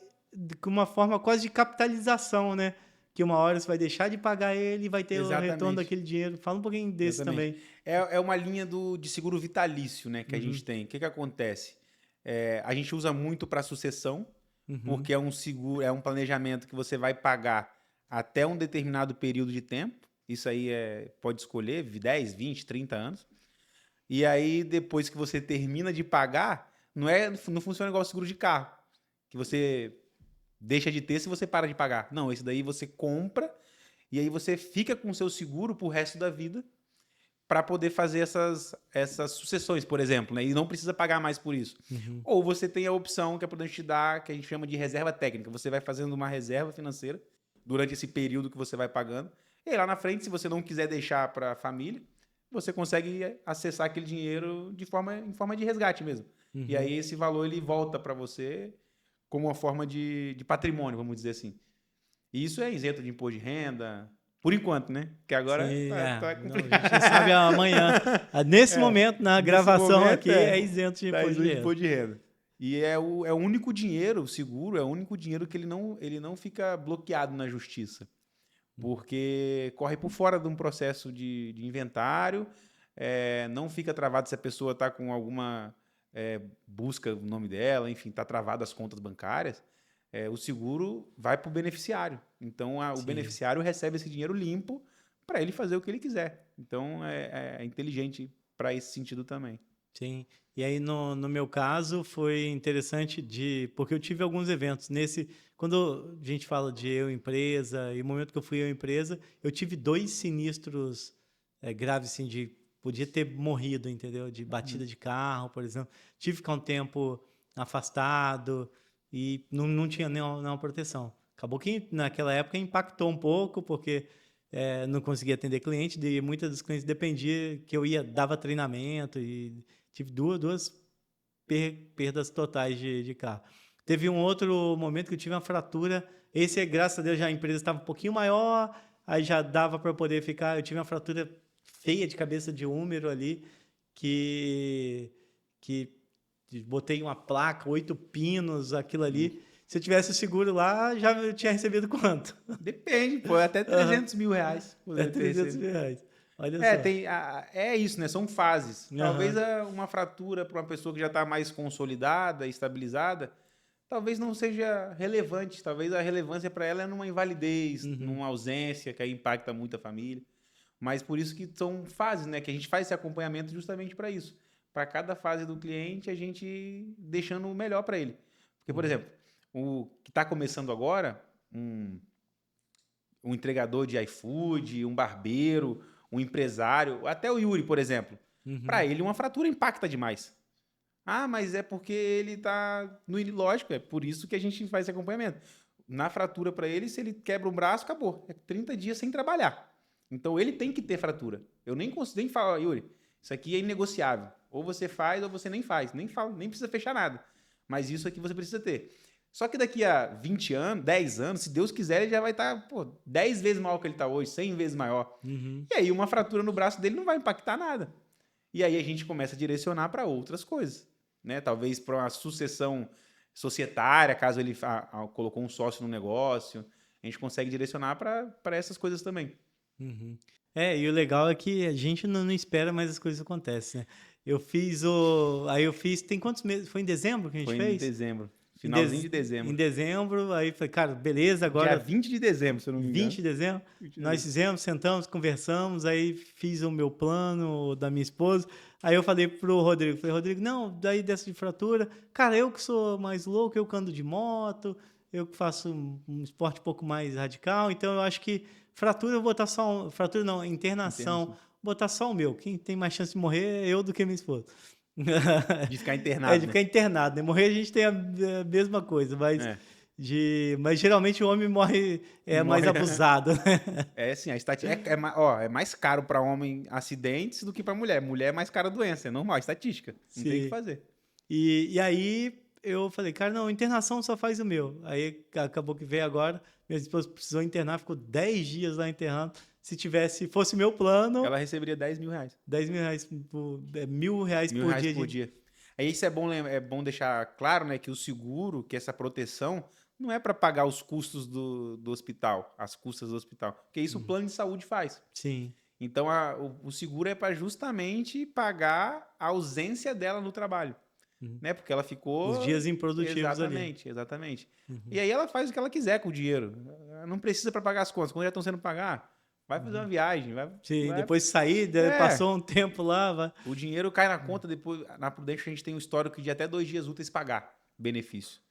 Speaker 1: com uma forma quase de capitalização, né? Que uma hora você vai deixar de pagar ele e vai ter o retorno daquele dinheiro. Fala um pouquinho desse também.
Speaker 2: É uma linha de seguro vitalício, né, que a gente tem. O que acontece? A gente usa muito para sucessão, porque é um seguro, é um planejamento que você vai pagar até um determinado período de tempo. Isso aí pode escolher 10, 20, 30 anos. E aí, depois que você termina de pagar, não funciona igual o seguro de carro, que você deixa de ter se você para de pagar. Não, esse daí você compra e aí você fica com o seu seguro pro resto da vida para poder fazer essas sucessões, por exemplo, né? E não precisa pagar mais por isso.
Speaker 1: Uhum.
Speaker 2: Ou você tem a opção que a Prudential te dá, que a gente chama de reserva técnica. Você vai fazendo uma reserva financeira durante esse período que você vai pagando. E aí, lá na frente, se você não quiser deixar para a família, você consegue acessar aquele dinheiro em forma de resgate mesmo.
Speaker 1: Uhum.
Speaker 2: E aí esse valor ele volta para você como uma forma de patrimônio, vamos dizer assim. E isso é isento de imposto de renda, por enquanto, né? Porque agora
Speaker 1: Sim,
Speaker 2: tá
Speaker 1: não, a
Speaker 2: complicado.
Speaker 1: gente não sabe amanhã. Nesse momento, na gravação
Speaker 2: momento,
Speaker 1: aqui, é isento de
Speaker 2: tá
Speaker 1: imposto de
Speaker 2: isento de
Speaker 1: renda.
Speaker 2: imposto de renda. E é o único dinheiro, o seguro, é o único dinheiro que ele não fica bloqueado na justiça. Porque corre por fora de um processo de inventário, não fica travado se a pessoa está com alguma busca o nome dela, enfim, está travado as contas bancárias. O seguro vai para o beneficiário. Então, o
Speaker 1: Sim.
Speaker 2: beneficiário recebe esse dinheiro limpo para ele fazer o que ele quiser. Então, é inteligente para esse sentido também.
Speaker 1: Sim. E aí, no meu caso, foi interessante porque eu tive alguns eventos. Quando a gente fala de eu empresa, e o momento que eu fui eu empresa, eu tive 2 sinistros graves, assim, podia ter morrido, entendeu? De batida de carro, por exemplo. Tive que ficar um tempo afastado e não tinha nenhuma proteção. Acabou que naquela época impactou um pouco, porque não conseguia atender cliente, e muitos dos clientes dependiam que eu dava treinamento e tive duas perdas totais de carro. Teve um outro momento que eu tive uma fratura. Esse, graças a Deus, já a empresa estava um pouquinho maior, aí já dava para poder ficar. Eu tive uma fratura feia de cabeça de húmero ali, que botei uma placa, 8 pinos, aquilo ali. Se eu tivesse o seguro lá, já eu tinha recebido quanto?
Speaker 2: Depende, pô, até 300 mil reais.
Speaker 1: É 300 mil reais. Olha só.
Speaker 2: É isso, né? São fases. Talvez
Speaker 1: Aham.
Speaker 2: uma fratura para uma pessoa que já está mais consolidada, estabilizada, talvez não seja relevante. Talvez a relevância para ela é numa invalidez, numa ausência, que aí impacta muito a família. Mas por isso que são fases, né? Que a gente faz esse acompanhamento justamente para isso. Para cada fase do cliente, a gente deixando o melhor para ele. Porque, por exemplo, o que está começando agora, um entregador de iFood, um barbeiro, um empresário, até o Yuri, por exemplo. Para ele, uma fratura impacta demais. Ah, mas é porque ele está no lógico, é por isso que a gente faz esse acompanhamento. Na fratura para ele, se ele quebra um braço, acabou. É 30 dias sem trabalhar. Então ele tem que ter fratura. Eu nem falo, Yuri, isso aqui é inegociável. Ou você faz ou você nem faz. Nem precisa fechar nada. Mas isso aqui você precisa ter. Só que daqui a 20 anos, 10 anos, se Deus quiser, ele já vai estar 10 vezes maior que ele está hoje, 100 vezes maior. E aí uma fratura no braço dele não vai impactar nada. E aí a gente começa a direcionar para outras coisas. Né? Talvez para uma sucessão societária, caso ele colocou um sócio no negócio, a gente consegue direcionar para essas coisas também.
Speaker 1: E o legal é que a gente não espera, mas as coisas acontecem, né? Aí eu fiz, tem quantos meses? Foi em dezembro que a gente fez?
Speaker 2: Foi em dezembro. Finalzinho de dezembro.
Speaker 1: Em dezembro, aí falei, cara, beleza, agora...
Speaker 2: Dia 20 de dezembro, se eu não me engano.
Speaker 1: 20 de dezembro,
Speaker 2: 20 de
Speaker 1: nós fizemos, sentamos, conversamos, aí fiz o meu plano da minha esposa, aí eu falei pro Rodrigo, não, daí dessa de fratura, cara, eu que sou mais louco, eu que ando de moto, eu que faço um esporte um pouco mais radical, então eu acho que fratura eu vou botar só, fratura não, internação, botar só o meu, quem tem mais chance de morrer é eu do que minha esposa.
Speaker 2: De ficar internado.
Speaker 1: De ficar internado, né? Morrer a gente tem a mesma coisa, mas geralmente o homem morre mais abusado.
Speaker 2: Sim, a estatística é mais caro para homem acidentes do que para mulher. Mulher é mais cara a doença, é normal, estatística. Não tem o que fazer.
Speaker 1: E aí eu falei, cara, não, internação só faz o meu. Aí acabou que veio agora, minha esposa precisou internar, ficou 10 dias lá internando. Se fosse meu plano...
Speaker 2: Ela receberia 10 mil reais.
Speaker 1: 10 mil reais, R$1.000 por dia.
Speaker 2: Aí isso é bom deixar claro, né, que o seguro, que essa proteção, não é para pagar os custos do hospital, as custas do hospital. Porque isso o plano de saúde faz.
Speaker 1: Sim.
Speaker 2: Então o seguro é para justamente pagar a ausência dela no trabalho. Né? Porque ela ficou...
Speaker 1: Os dias improdutivos ali.
Speaker 2: Exatamente. E aí ela faz o que ela quiser com o dinheiro. Ela não precisa para pagar as contas. Quando já estão sendo pagar, Vai fazer uma viagem,
Speaker 1: Sim,
Speaker 2: vai...
Speaker 1: depois de sair,
Speaker 2: É.
Speaker 1: passou um tempo lá, vai.
Speaker 2: O dinheiro cai na conta, depois na Prudential a gente tem um histórico de até 2 dias úteis pagar benefício.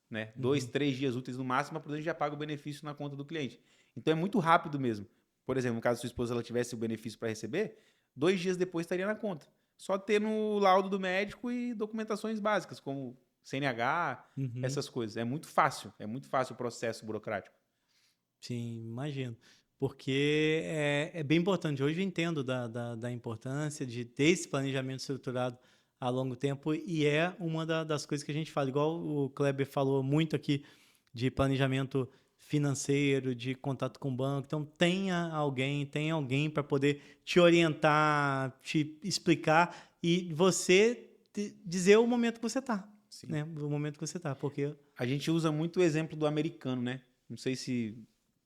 Speaker 2: Né? 2, 3 dias úteis no máximo, a Prudential já paga o benefício na conta do cliente. Então é muito rápido mesmo. Por exemplo, no caso da sua esposa ela tivesse o benefício para receber, 2 dias depois estaria na conta. Só tendo o laudo do médico e documentações básicas, como CNH, essas coisas. É muito fácil o processo burocrático.
Speaker 1: Sim, imagino. Porque é bem importante. Hoje eu entendo da importância de ter esse planejamento estruturado a longo tempo e é uma das coisas que a gente fala. Igual o Kleber falou muito aqui de planejamento financeiro, de contato com o banco. Então, tenha alguém para poder te orientar, te explicar e você dizer o momento que você está. Né? O momento que você está, porque...
Speaker 2: A gente usa muito o exemplo do americano, né? Não sei se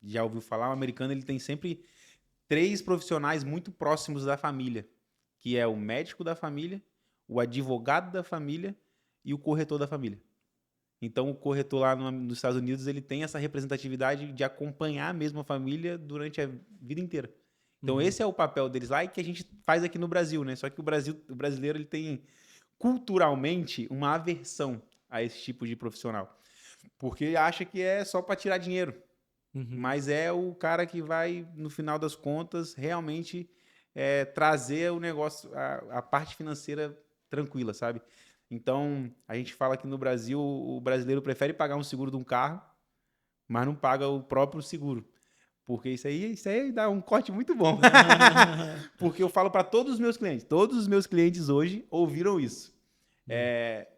Speaker 2: já ouviu falar, o americano ele tem sempre 3 profissionais muito próximos da família, que é o médico da família, o advogado da família e o corretor da família. Então, o corretor lá nos Estados Unidos, ele tem essa representatividade de acompanhar mesmo a família durante a vida inteira. Então, esse é o papel deles lá e que a gente faz aqui no Brasil, né? Só que o brasileiro, ele tem culturalmente uma aversão a esse tipo de profissional. Porque acha que é só para tirar dinheiro. Mas é o cara que vai, no final das contas, realmente trazer o negócio, a parte financeira tranquila, sabe? Então, a gente fala que no Brasil, o brasileiro prefere pagar um seguro de um carro, mas não paga o próprio seguro. Porque isso aí dá um corte muito bom. Porque eu falo para todos os meus clientes hoje ouviram isso.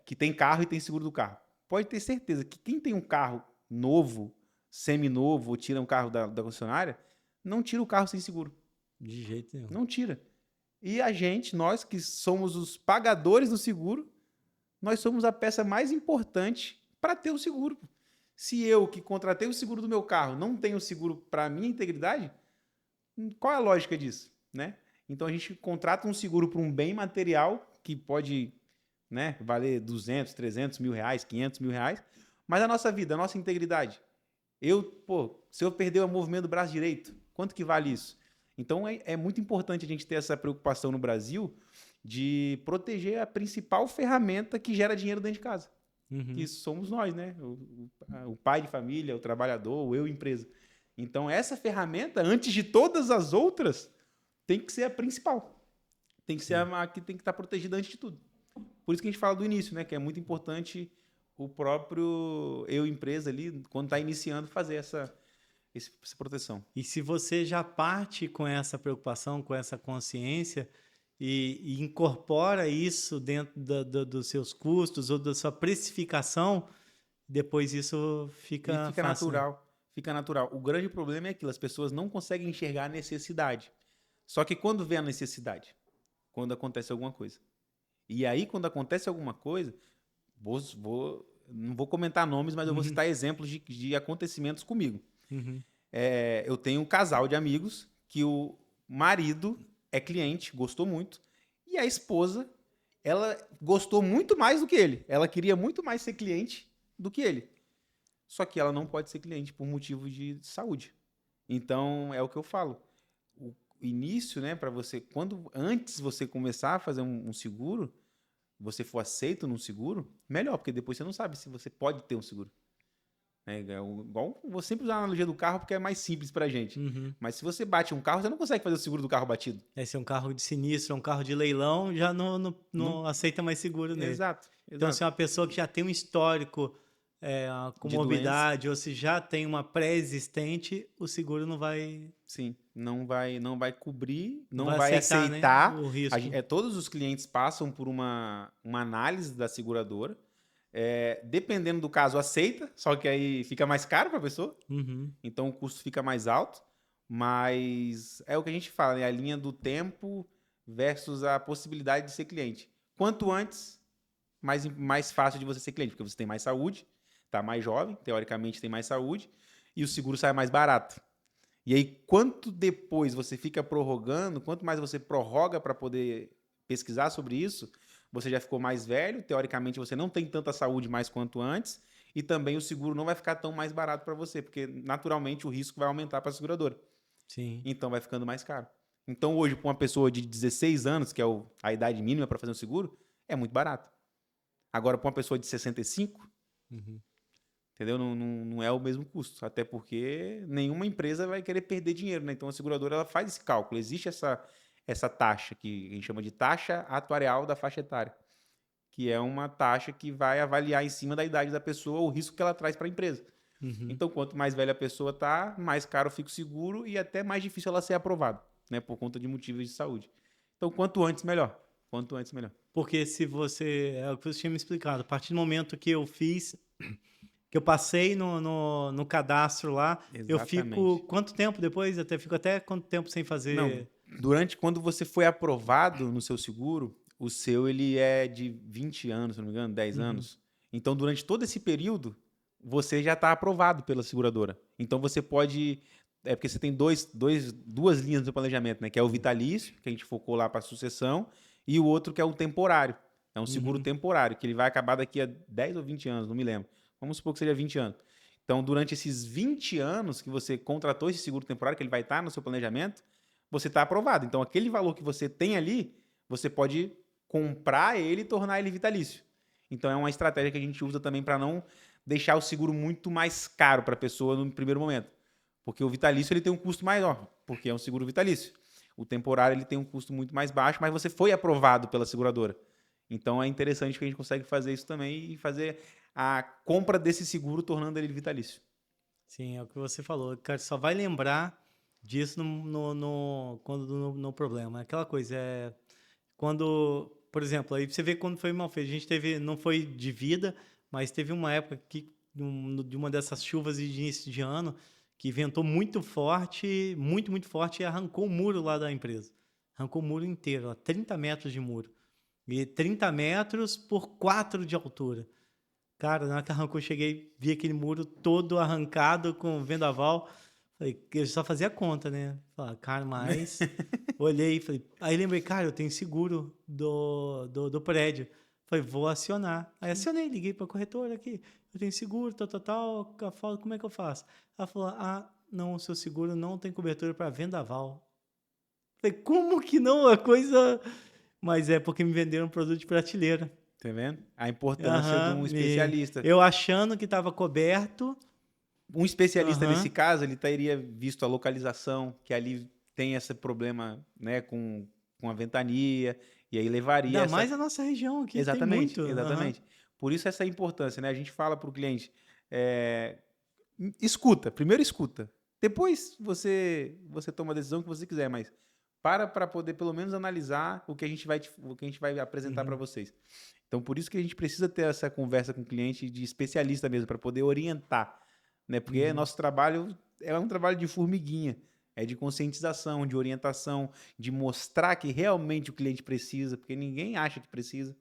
Speaker 2: Que tem carro e tem seguro do carro. Pode ter certeza que quem tem um carro novo, seminovo, ou tira um carro da concessionária, não tira o carro sem seguro.
Speaker 1: De jeito nenhum.
Speaker 2: Não tira. E nós que somos os pagadores do seguro, nós somos a peça mais importante para ter o seguro. Se eu, que contratei o seguro do meu carro, não tenho seguro para a minha integridade, qual é a lógica disso? Né? Então, a gente contrata um seguro para um bem material que pode, né, valer 200, 300 mil reais, 500 mil reais, mas a nossa vida, a nossa integridade. Se eu perder o movimento do braço direito, quanto que vale isso? Então, é muito importante a gente ter essa preocupação no Brasil de proteger a principal ferramenta que gera dinheiro dentro de casa. Que somos nós, né? O pai de família, o trabalhador, o eu empresa. Então, essa ferramenta, antes de todas as outras, tem que ser a principal. Tem que ser a que tem que estar protegida antes de tudo. Por isso que a gente fala do início, né? Que é muito importante o próprio eu empresa ali, quando está iniciando, fazer essa proteção.
Speaker 1: E se você já parte com essa preocupação, com essa consciência e incorpora isso dentro dos seus custos ou da sua precificação, depois isso fica fácil,
Speaker 2: natural.
Speaker 1: Né?
Speaker 2: Fica natural. O grande problema é aquilo, as pessoas não conseguem enxergar a necessidade. Só que quando vê a necessidade, quando acontece alguma coisa. E aí, quando acontece alguma coisa, não vou comentar nomes, mas eu vou citar exemplos de acontecimentos comigo. Eu tenho um casal de amigos que o marido é cliente, gostou muito, e a esposa, ela gostou muito mais do que ele. Ela queria muito mais ser cliente do que ele. Só que ela não pode ser cliente por motivo de saúde. Então, é o que eu falo. O início, né, para você, antes você começar a fazer um seguro, você for aceito num seguro, melhor, porque depois você não sabe se você pode ter um seguro. Igual, vou sempre usar a analogia do carro porque é mais simples pra gente. Mas se você bate um carro, você não consegue fazer o seguro do carro batido.
Speaker 1: Se é um carro de sinistro, um carro de leilão, já não aceita mais seguro nele.
Speaker 2: Exato.
Speaker 1: Então, se é uma pessoa que já tem um histórico com morbidade ou se já tem uma pré-existente, o seguro não vai...
Speaker 2: Sim, não vai cobrir, não
Speaker 1: vai
Speaker 2: aceitar.
Speaker 1: Né, o risco.
Speaker 2: Todos os clientes passam por uma análise da seguradora. Dependendo do caso, aceita, só que aí fica mais caro para a pessoa. Então, o custo fica mais alto. Mas é o que a gente fala, né? A linha do tempo versus a possibilidade de ser cliente. Quanto antes, mais fácil de você ser cliente, porque você tem mais saúde, está mais jovem, teoricamente tem mais saúde, e o seguro sai mais barato. E aí, quanto depois você fica prorrogando, quanto mais você prorroga para poder pesquisar sobre isso, você já ficou mais velho, teoricamente você não tem tanta saúde mais quanto antes, e também o seguro não vai ficar tão mais barato para você, porque naturalmente o risco vai aumentar para a seguradora.
Speaker 1: Sim.
Speaker 2: Então vai ficando mais caro. Então hoje, para uma pessoa de 16 anos, que é a idade mínima para fazer um seguro, é muito barato. Agora, para uma pessoa de 65, entendeu? Não é o mesmo custo. Até porque nenhuma empresa vai querer perder dinheiro, né? Então a seguradora ela faz esse cálculo. Existe essa taxa, que a gente chama de taxa atuarial da faixa etária, que é uma taxa que vai avaliar em cima da idade da pessoa o risco que ela traz para a empresa. Então, quanto mais velha a pessoa tá, mais caro fica o seguro e até mais difícil ela ser aprovada, né? Por conta de motivos de saúde. Então, quanto antes, melhor. Quanto antes, melhor.
Speaker 1: Porque se você... É o que você tinha me explicado. A partir do momento que eu fiz... Que eu passei no cadastro lá, eu fico...
Speaker 2: Exatamente.
Speaker 1: Quanto tempo depois? Até fico até quanto tempo sem fazer...
Speaker 2: Não, quando você foi aprovado no seu seguro, o seu ele é de 20 anos, se não me engano, 10 anos. Então, durante todo esse período, você já está aprovado pela seguradora. Então, você pode... É porque você tem duas linhas do planejamento, né? Que é o vitalício, que a gente focou lá para a sucessão, e o outro que é o temporário. É um seguro temporário, que ele vai acabar daqui a 10 ou 20 anos, não me lembro. Vamos supor que seja 20 anos. Então, durante esses 20 anos que você contratou esse seguro temporário, que ele vai estar no seu planejamento, você está aprovado. Então, aquele valor que você tem ali, você pode comprar ele e tornar ele vitalício. Então, é uma estratégia que a gente usa também para não deixar o seguro muito mais caro para a pessoa no primeiro momento. Porque o vitalício ele tem um custo maior, porque é um seguro vitalício. O temporário ele tem um custo muito mais baixo, mas você foi aprovado pela seguradora. Então, é interessante que a gente consegue fazer isso também e fazer a compra desse seguro tornando ele vitalício.
Speaker 1: Sim, é o que você falou. Cara, só vai lembrar disso no problema. É aquela coisa, quando, por exemplo, aí você vê quando foi mal feito. A gente teve, não foi de vida, mas teve uma época de uma dessas chuvas de início de ano, que ventou muito forte, muito forte, e arrancou o muro lá da empresa. Arrancou o muro inteiro, ó, 30 metros de muro. E 30 metros por 4 de altura. Cara, na hora que arrancou, eu cheguei, vi aquele muro todo arrancado com vendaval. Falei, eu só fazia conta, né? Falei, cara, mas... Olhei e falei... Aí lembrei, cara, eu tenho seguro do prédio. Falei, vou acionar. Aí acionei, liguei para a corretora aqui. Eu tenho seguro, tal. Ela falou, como é que eu faço? Ela falou, não, o seu seguro não tem cobertura para vendaval. Falei, como que não? A coisa... Mas é porque me venderam um produto de prateleira.
Speaker 2: Tá vendo? A importância de um especialista.
Speaker 1: Eu achando que estava coberto.
Speaker 2: Um especialista nesse caso, ele teria visto a localização, que ali tem esse problema, né, com a ventania, e aí levaria...
Speaker 1: Ainda mais a nossa região aqui,
Speaker 2: exatamente,
Speaker 1: tem muito.
Speaker 2: Exatamente. Por isso essa importância, né? A gente fala para o cliente, escuta, primeiro escuta. Depois você toma a decisão que você quiser, mas para poder pelo menos analisar o que a gente vai apresentar para vocês. Então, por isso que a gente precisa ter essa conversa com o cliente de especialista mesmo, para poder orientar, né? Porque nosso trabalho é um trabalho de formiguinha, é de conscientização, de orientação, de mostrar que realmente o cliente precisa, porque ninguém acha que precisa.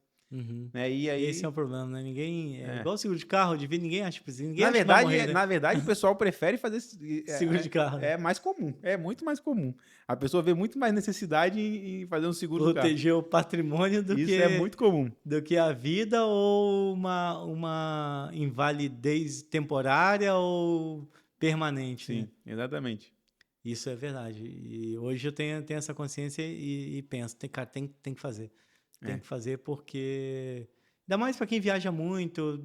Speaker 2: Né? E aí...
Speaker 1: Esse é o problema, né? Ninguém... igual seguro de carro, ninguém acha que precisa. Ninguém
Speaker 2: na
Speaker 1: acha
Speaker 2: verdade,
Speaker 1: que vai morrer, né?
Speaker 2: Na verdade, o pessoal prefere fazer
Speaker 1: seguro de carro.
Speaker 2: É mais comum, é muito mais comum. A pessoa vê muito mais necessidade em fazer um seguro de carro.
Speaker 1: Proteger o patrimônio
Speaker 2: Isso é muito comum.
Speaker 1: Do que a vida ou uma invalidez temporária ou permanente.
Speaker 2: Sim,
Speaker 1: né?
Speaker 2: Exatamente.
Speaker 1: Isso é verdade. E hoje eu tenho essa consciência e penso, cara, tem que fazer. Tem que fazer porque... Ainda mais para quem viaja muito,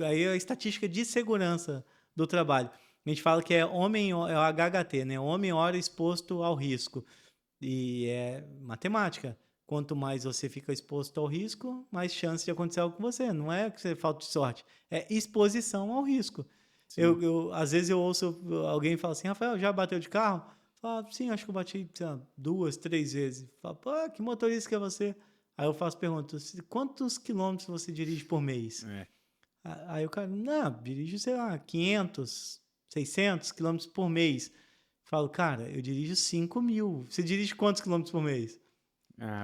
Speaker 1: aí é a estatística de segurança do trabalho. A gente fala que é o HHT, né? Homem hora exposto ao risco. E é matemática. Quanto mais você fica exposto ao risco, mais chance de acontecer algo com você. Não é que você falta de sorte, é exposição ao risco. Às vezes eu ouço alguém falar assim, Rafael, já bateu de carro? Falo, sim, acho que eu bati 2, 3 vezes. Falo, pô, que motorista que é você? Aí eu faço perguntas, quantos quilômetros você dirige por mês? Aí o cara, não, dirijo, sei lá, 500, 600 quilômetros por mês. Falo, cara, eu dirijo 5.000. Você dirige quantos quilômetros por mês?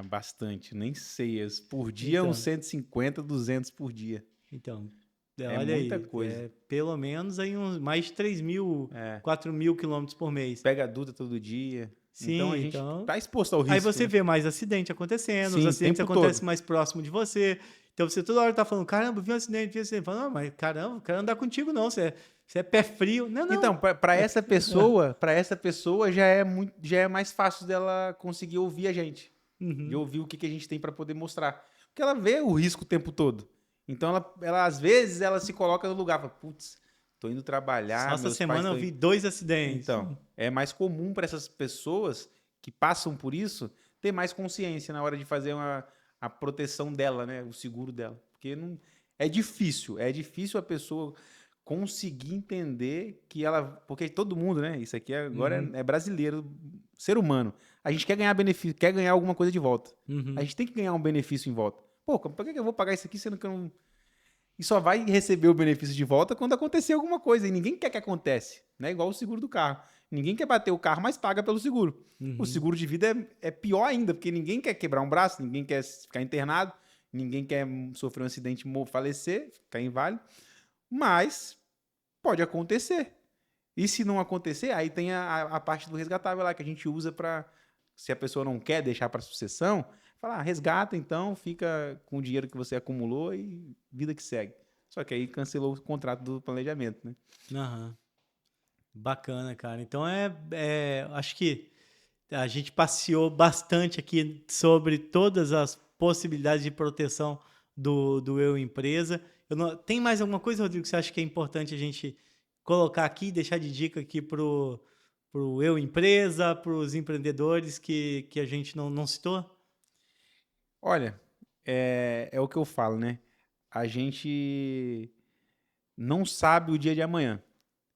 Speaker 2: Bastante, nem sei. Por dia, uns 150, 200 por dia.
Speaker 1: Então,
Speaker 2: olha muita coisa.
Speaker 1: Pelo menos aí mais de 3.000, 4.000 quilômetros por mês.
Speaker 2: Pega a Duda todo dia.
Speaker 1: Sim,
Speaker 2: então a gente tá exposto ao risco.
Speaker 1: Aí você vê mais acidente acontecendo, os acidentes acontecem mais próximo de você. Então você toda hora tá falando, caramba, vi um acidente, Fala, não, mas caramba, quero andar contigo não, você Você é pé frio. Não, não.
Speaker 2: Então, para essa pessoa já é mais fácil dela conseguir ouvir a gente, de
Speaker 1: Uhum.
Speaker 2: ouvir o que que a gente tem para poder mostrar. Porque ela vê o risco o tempo todo. Então, ela às vezes, ela se coloca no lugar, fala, putz, tô indo
Speaker 1: Só
Speaker 2: trabalhar,
Speaker 1: essa
Speaker 2: meus pais
Speaker 1: semana eu
Speaker 2: estão
Speaker 1: vi
Speaker 2: indo...
Speaker 1: 2 acidentes.
Speaker 2: Então, é mais comum para essas pessoas que passam por isso ter mais consciência na hora de fazer a proteção dela, né? O seguro dela. Porque não, é difícil a pessoa conseguir entender que ela. Porque todo mundo, né? Isso aqui agora
Speaker 1: Uhum.
Speaker 2: é brasileiro, ser humano. A gente quer ganhar benefício, quer ganhar alguma coisa de volta. A
Speaker 1: Uhum.
Speaker 2: gente tem que ganhar um benefício em volta. Pô, por que eu vou pagar isso aqui sendo que eu não. E só vai receber o benefício de volta quando acontecer alguma coisa. E ninguém quer que aconteça, né? Igual o seguro do carro. Ninguém quer bater o carro, mas paga pelo seguro. O
Speaker 1: Uhum.
Speaker 2: seguro de vida é pior ainda, porque ninguém quer quebrar um braço, ninguém quer ficar internado, ninguém quer sofrer um acidente e falecer, ficar inválido. Mas pode acontecer. E se não acontecer, aí tem a parte do resgatável lá, que a gente usa para, se a pessoa não quer deixar para sucessão, falar, resgata então, fica com o dinheiro que você acumulou e vida que segue. Só que aí cancelou o contrato do planejamento, né?
Speaker 1: Aham. Bacana, cara. Então acho que a gente passeou bastante aqui sobre todas as possibilidades de proteção do eu empresa. Tem mais alguma coisa, Rodrigo, que você acha que é importante a gente colocar aqui, deixar de dica aqui pro eu empresa, para os empreendedores que a gente não citou?
Speaker 2: Olha, é o que eu falo, né? A gente não sabe o dia de amanhã.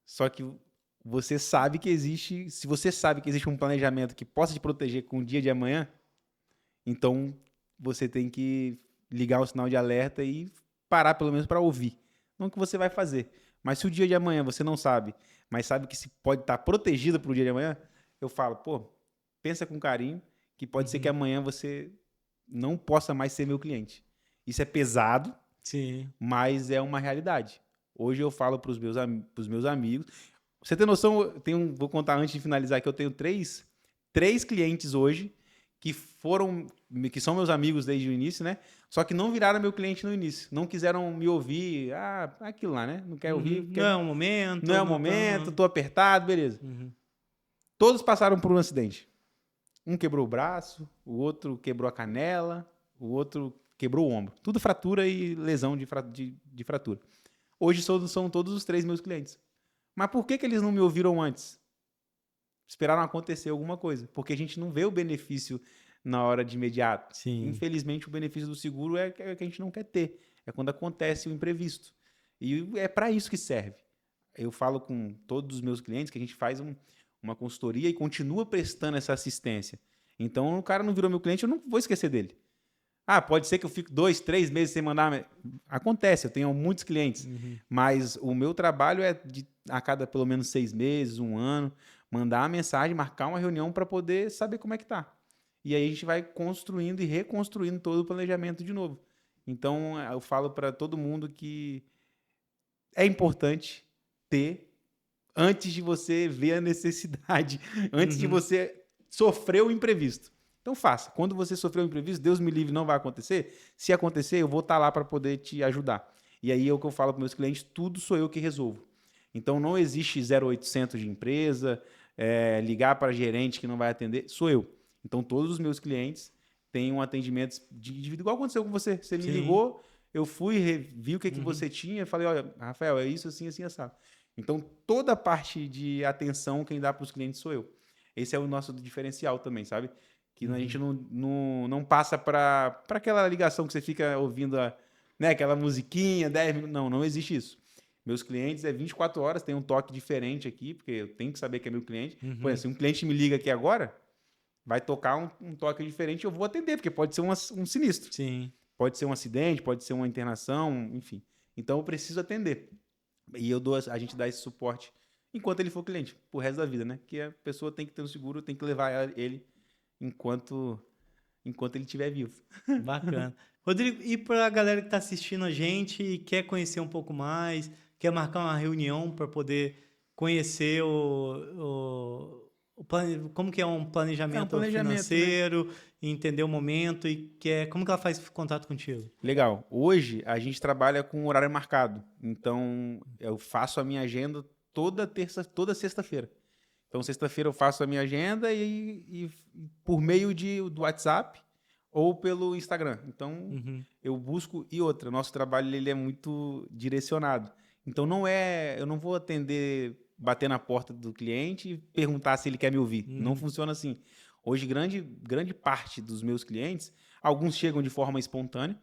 Speaker 2: Só que você sabe que existe, se você sabe que existe um planejamento que possa te proteger com o dia de amanhã, então você tem que ligar o sinal de alerta e parar pelo menos para ouvir. Não o que você vai fazer. Mas se o dia de amanhã você não sabe, mas sabe que se pode estar protegido para o dia de amanhã, eu falo, pô, pensa com carinho, que pode ser que
Speaker 1: Uhum.
Speaker 2: amanhã você não possa mais ser meu cliente. Isso é pesado,
Speaker 1: Sim.
Speaker 2: mas é uma realidade. Hoje eu falo para os pros meus amigos. Você tem noção? Vou contar antes de finalizar que eu tenho três clientes hoje que são meus amigos desde o início, né? Só que não viraram meu cliente no início. Não quiseram me ouvir. Ah, aquilo lá, né? Não quer ouvir,
Speaker 1: Uhum. Não é o momento,
Speaker 2: não é o
Speaker 1: não tá.
Speaker 2: momento, tô apertado, beleza.
Speaker 1: Uhum.
Speaker 2: Todos passaram por um acidente. Um quebrou o braço, o outro quebrou a canela, o outro quebrou o ombro. Tudo fratura e lesão de fratura. Hoje são todos os três meus clientes. Mas por que eles não me ouviram antes? Esperaram acontecer alguma coisa. Porque a gente não vê o benefício na hora de imediato.
Speaker 1: Sim.
Speaker 2: Infelizmente, o benefício do seguro é que a gente não quer ter. É quando acontece o imprevisto. E é para isso que serve. Eu falo com todos os meus clientes que a gente faz uma consultoria e continua prestando essa assistência. Então, o cara não virou meu cliente, eu não vou esquecer dele. Ah, pode ser que eu fique 2, 3 meses sem mandar. Acontece, eu tenho muitos clientes.
Speaker 1: Uhum.
Speaker 2: Mas o meu trabalho é a cada pelo menos 6 meses, um ano, mandar uma mensagem, marcar uma reunião para poder saber como é que tá. E aí a gente vai construindo e reconstruindo todo o planejamento de novo. Então, eu falo para todo mundo que é importante ter antes de você ver a necessidade, antes de
Speaker 1: Uhum.
Speaker 2: você sofrer o imprevisto. Então faça. Quando você sofrer o imprevisto, Deus me livre, não vai acontecer. Se acontecer, eu vou estar lá para poder te ajudar. E aí é o que eu falo para meus clientes, tudo sou eu que resolvo. Então não existe 0800 de empresa, ligar para gerente que não vai atender, sou eu. Então todos os meus clientes têm um atendimento igual aconteceu com você. Você me
Speaker 1: Sim.
Speaker 2: ligou, eu fui, vi o que
Speaker 1: Uhum.
Speaker 2: você tinha, falei, olha, Rafael, é isso, assim, assim, assado. Então, toda a parte de atenção quem dá para os clientes sou eu. Esse é o nosso diferencial também, sabe? Que a gente
Speaker 1: Uhum.
Speaker 2: não passa para aquela ligação que você fica ouvindo, né, aquela musiquinha, 10 minutos. Não existe isso. Meus clientes é 24 horas, tem um toque diferente aqui, porque eu tenho que saber que é meu cliente. Por exemplo,
Speaker 1: Uhum.
Speaker 2: se um cliente me liga aqui agora, vai tocar um toque diferente, eu vou atender, porque pode ser um sinistro.
Speaker 1: Sim.
Speaker 2: Pode ser um acidente, pode ser uma internação, enfim. Então eu preciso atender. E a gente dá esse suporte enquanto ele for cliente, pro resto da vida, né? Que a pessoa tem que ter um seguro, tem que levar ele enquanto ele estiver vivo.
Speaker 1: Bacana. Rodrigo, e para a galera que está assistindo a gente e quer conhecer um pouco mais, quer marcar uma reunião para poder conhecer como que é um planejamento,
Speaker 2: planejamento,
Speaker 1: financeiro, entender o momento e como que ela faz contato contigo?
Speaker 2: Legal. Hoje a gente trabalha com horário marcado. Então eu faço a minha agenda toda sexta-feira. Então sexta-feira eu faço a minha agenda e por meio do WhatsApp ou pelo Instagram. Então eu busco nosso trabalho ele é muito direcionado. Então eu não vou bater na porta do cliente e perguntar se ele quer me ouvir. Não funciona assim. Hoje, grande parte dos meus clientes, alguns chegam de forma espontânea,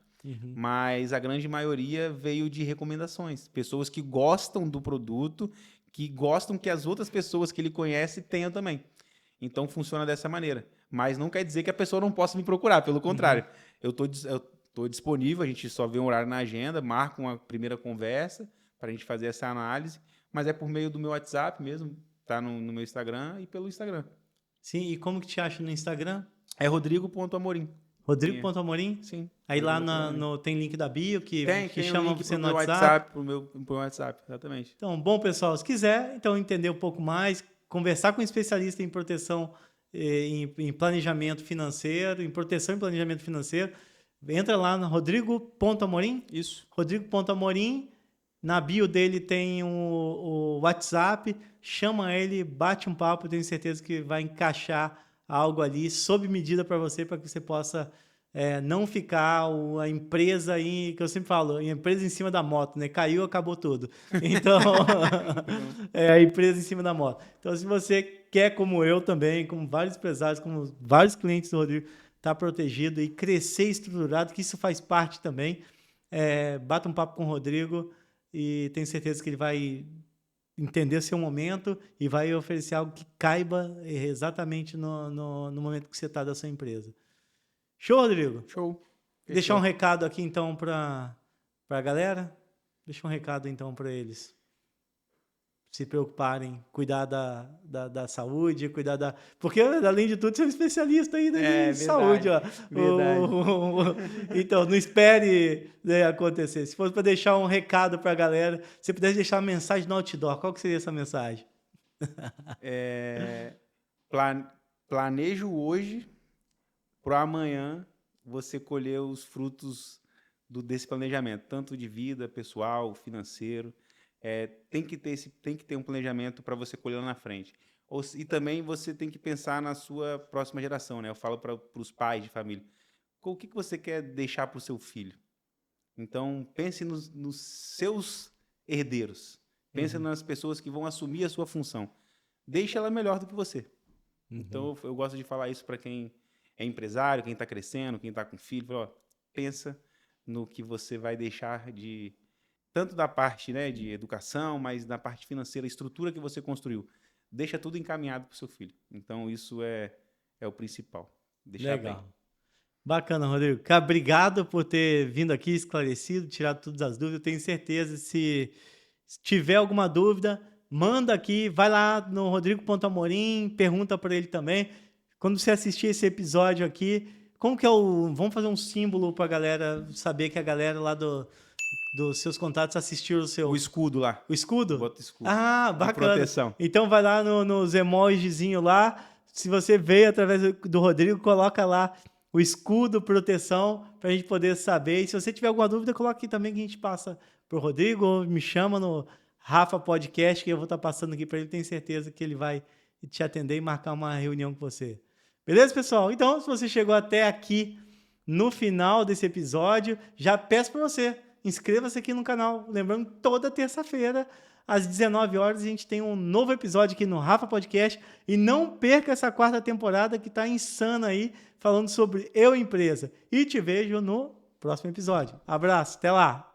Speaker 2: mas a grande maioria veio de recomendações. Pessoas que gostam do produto, que gostam que as outras pessoas que ele conhece tenham também. Então, funciona dessa maneira. Mas não quer dizer que a pessoa não possa me procurar, pelo contrário. Eu estou disponível, a gente só vê um horário na agenda, marca uma primeira conversa para a gente fazer essa análise, mas é por meio do meu WhatsApp mesmo, tá no meu Instagram e pelo Instagram.
Speaker 1: Sim, e como que te acha no Instagram?
Speaker 2: É rodrigo.amorim.
Speaker 1: Rodrigo.amorim?
Speaker 2: Sim.
Speaker 1: Aí lá tem link da bio que chama você no
Speaker 2: WhatsApp. Pro meu WhatsApp, exatamente.
Speaker 1: Então, bom, pessoal, se quiser então entender um pouco mais, conversar com um especialista em proteção, em planejamento financeiro, em proteção e planejamento financeiro, entra lá no rodrigo.amorim.
Speaker 2: Isso.
Speaker 1: Rodrigo.amorim. Na bio dele tem o WhatsApp, chama ele, bate um papo, tenho certeza que vai encaixar algo ali sob medida para você que você possa não ficar a empresa aí, que eu sempre falo, a empresa em cima da moto, né? Caiu, acabou tudo. Então, é a empresa em cima da moto. Então, se você quer, como eu também, como vários empresários, como vários clientes do Rodrigo, estar protegido e crescer estruturado, que isso faz parte também, bata um papo com o Rodrigo, e tenho certeza que ele vai entender o seu momento e vai oferecer algo que caiba exatamente no momento que você está da sua empresa. Show, Rodrigo?
Speaker 2: Show.
Speaker 1: Deixar um recado aqui, então, para a galera? Deixa um recado, então, para eles se preocuparem, cuidar da saúde, cuidar da... Porque, além de tudo, você é um especialista aí em saúde. Ó. Então, não espere acontecer. Se fosse para deixar um recado para a galera, se pudesse deixar uma mensagem no outdoor, qual que seria essa mensagem?
Speaker 2: Planejo hoje para amanhã você colher os frutos desse planejamento, tanto de vida, pessoal, financeiro. Tem que ter um planejamento para você colher lá na frente. E também você tem que pensar na sua próxima geração, né? Eu falo para os pais de família. O que você quer deixar para o seu filho? Então, pense nos seus herdeiros. Pense nas pessoas que vão assumir a sua função. Deixe ela melhor do que você. Então, eu gosto de falar isso para quem é empresário, quem está crescendo, quem está com filho. Pensa no que você vai deixar tanto da parte, né, de educação, mas da parte financeira, a estrutura que você construiu. Deixa tudo encaminhado para o seu filho. Então, isso é o principal. Deixar
Speaker 1: Legal.
Speaker 2: bem.
Speaker 1: Bacana, Rodrigo. Cara, obrigado por ter vindo aqui, esclarecido, tirado todas as dúvidas. Eu tenho certeza, se tiver alguma dúvida, manda aqui, vai lá no Rodrigo.amorim, pergunta para ele também. Quando você assistir esse episódio aqui, como que vamos fazer um símbolo para a galera saber que a galera lá dos seus contatos assistiu
Speaker 2: o escudo lá.
Speaker 1: O escudo?
Speaker 2: Bota o escudo.
Speaker 1: Ah, bacana.
Speaker 2: De proteção.
Speaker 1: Então vai lá nos emojizinhos lá. Se você veio através do Rodrigo, coloca lá o escudo, proteção, para a gente poder saber. E se você tiver alguma dúvida, coloca aqui também que a gente passa pro Rodrigo, ou me chama no Rafa Podcast, que eu vou estar passando aqui para ele. Tenho certeza que ele vai te atender e marcar uma reunião com você. Beleza, pessoal? Então, se você chegou até aqui no final desse episódio, já peço para você, inscreva-se aqui no canal. Lembrando, toda terça-feira, às 19 horas, a gente tem um novo episódio aqui no Rafa Podcast. E não perca essa 4ª temporada que está insana aí, falando sobre eu empresa. E te vejo no próximo episódio. Abraço, até lá!